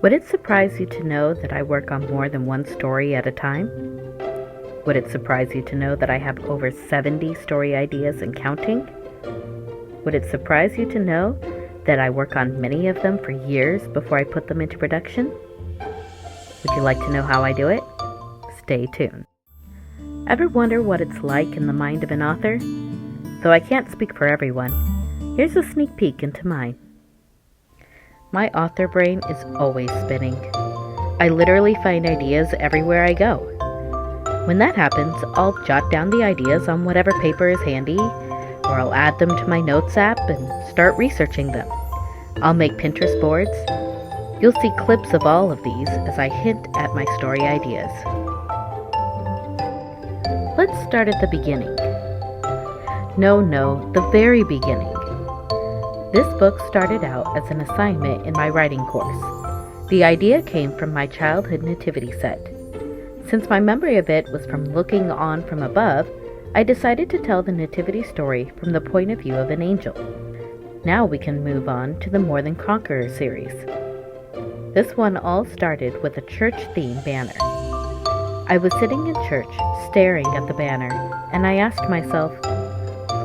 Would it surprise you to know that I work on more than one story at a time? Would it surprise you to know that I have over 70 story ideas and counting? Would it surprise you to know that I work on many of them for years before I put them into production? Would you like to know how I do it? Stay tuned. Ever wonder what it's like in the mind of an author? Though I can't speak for everyone, here's a sneak peek into mine. My author brain is always spinning. I literally find ideas everywhere I go. When that happens, I'll jot down the ideas on whatever paper is handy, or I'll add them to my notes app and start researching them. I'll make Pinterest boards. You'll see clips of all of these as I hint at my story ideas. Let's start at the beginning. No, the very beginning. This book started out as an assignment in my writing course. The idea came from my childhood nativity set. Since my memory of it was from looking on from above, I decided to tell the nativity story from the point of view of an angel. Now we can move on to the More Than Conqueror series. This one all started with a church-themed banner. I was sitting in church, staring at the banner, and I asked myself,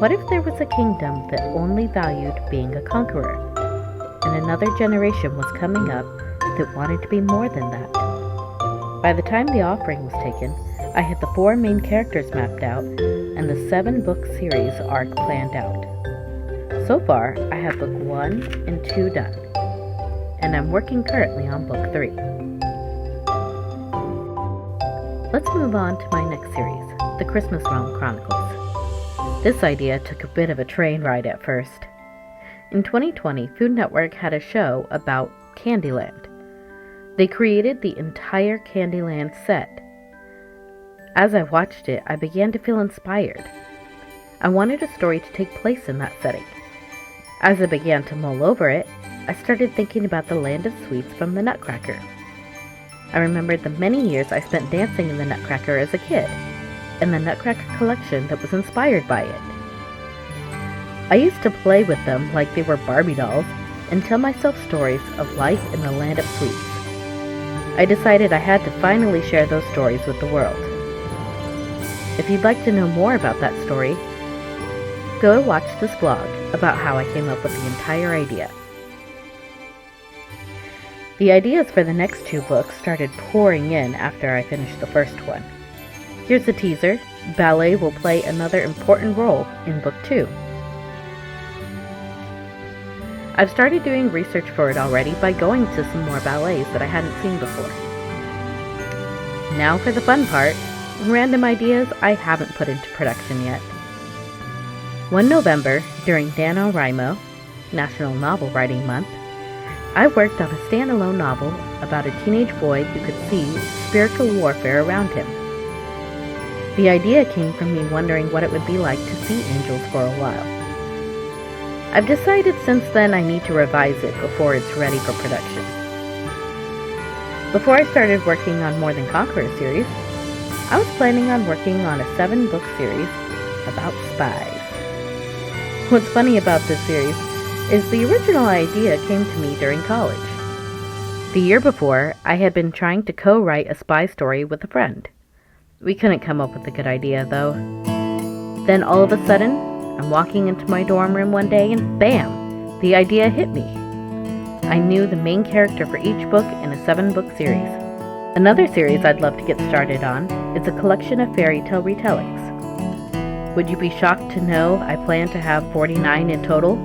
what if there was a kingdom that only valued being a conqueror, and another generation was coming up that wanted to be more than that? By the time the offering was taken, I had the 4 main characters mapped out and the 7-book series arc planned out. So far, I have book 1 and 2 done, and I'm working currently on book 3. Let's move on to my next series, The Christmas Realm Chronicles. This idea took a bit of a train ride at first. In 2020, Food Network had a show about Candyland. They created the entire Candyland set. As I watched it, I began to feel inspired. I wanted a story to take place in that setting. As I began to mull over it, I started thinking about the land of sweets from the Nutcracker. I remembered the many years I spent dancing in the Nutcracker as a kid, and the Nutcracker collection that was inspired by it. I used to play with them like they were Barbie dolls and tell myself stories of life in the land of sweets. I decided I had to finally share those stories with the world. If you'd like to know more about that story, go watch this vlog about how I came up with the entire idea. The ideas for the next 2 books started pouring in after I finished the first one. Here's a teaser. Ballet will play another important role in book 2. I've started doing research for it already by going to some more ballets that I hadn't seen before. Now for the fun part, random ideas I haven't put into production yet. One November, during NaNoWriMo, National Novel Writing Month, I worked on a standalone novel about a teenage boy who could see spiritual warfare around him. The idea came from me wondering what it would be like to see angels for a while. I've decided since then I need to revise it before it's ready for production. Before I started working on More Than Conqueror series, I was planning on working on a 7-book series about spies. What's funny about this series is the original idea came to me during college. The year before, I had been trying to co-write a spy story with a friend. We couldn't come up with a good idea, though. Then all of a sudden, I'm walking into my dorm room one day and bam! The idea hit me. I knew the main character for each book in a 7-book series. Another series I'd love to get started on is a collection of fairy tale retellings. Would you be shocked to know I plan to have 49 in total?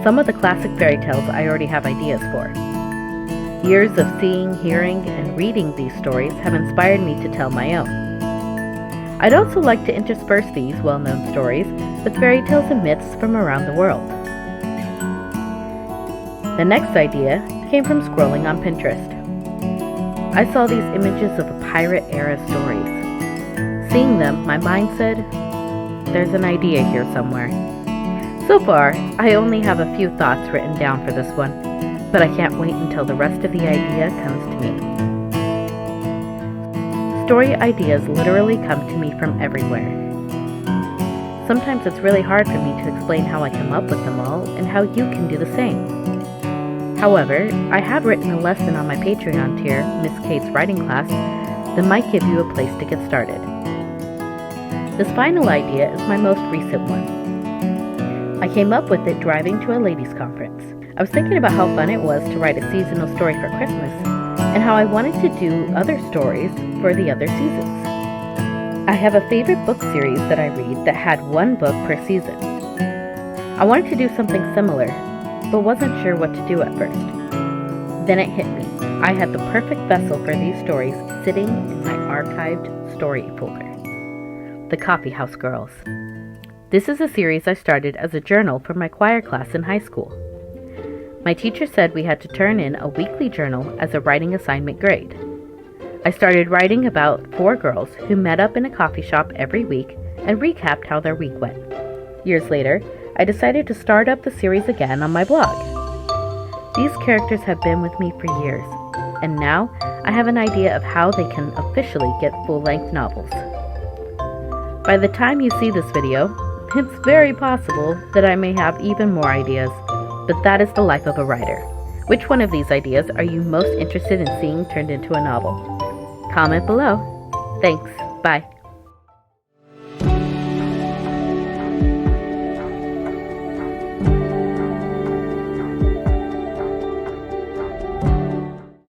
Some of the classic fairy tales I already have ideas for. Years of seeing, hearing, and reading these stories have inspired me to tell my own. I'd also like to intersperse these well-known stories with fairy tales and myths from around the world. The next idea came from scrolling on Pinterest. I saw these images of the pirate-era stories. Seeing them, my mind said, there's an idea here somewhere. So far, I only have a few thoughts written down for this one, but I can't wait until the rest of the idea comes to me. Story ideas literally come to me from everywhere. Sometimes it's really hard for me to explain how I come up with them all and how you can do the same. However, I have written a lesson on my Patreon tier, Miss Kate's Writing Class, that might give you a place to get started. This final idea is my most recent one. I came up with it driving to a ladies' conference. I was thinking about how fun it was to write a seasonal story for Christmas, and how I wanted to do other stories for the other seasons. I have a favorite book series that I read that had one book per season. I wanted to do something similar, but wasn't sure what to do at first. Then it hit me. I had the perfect vessel for these stories sitting in my archived story folder. The Coffee House Girls. This is a series I started as a journal for my choir class in high school. My teacher said we had to turn in a weekly journal as a writing assignment grade. I started writing about 4 girls who met up in a coffee shop every week and recapped how their week went. Years later, I decided to start up the series again on my blog. These characters have been with me for years, and now I have an idea of how they can officially get full-length novels. By the time you see this video, it's very possible that I may have even more ideas, but that is the life of a writer. Which one of these ideas are you most interested in seeing turned into a novel? Comment below. Thanks. Bye.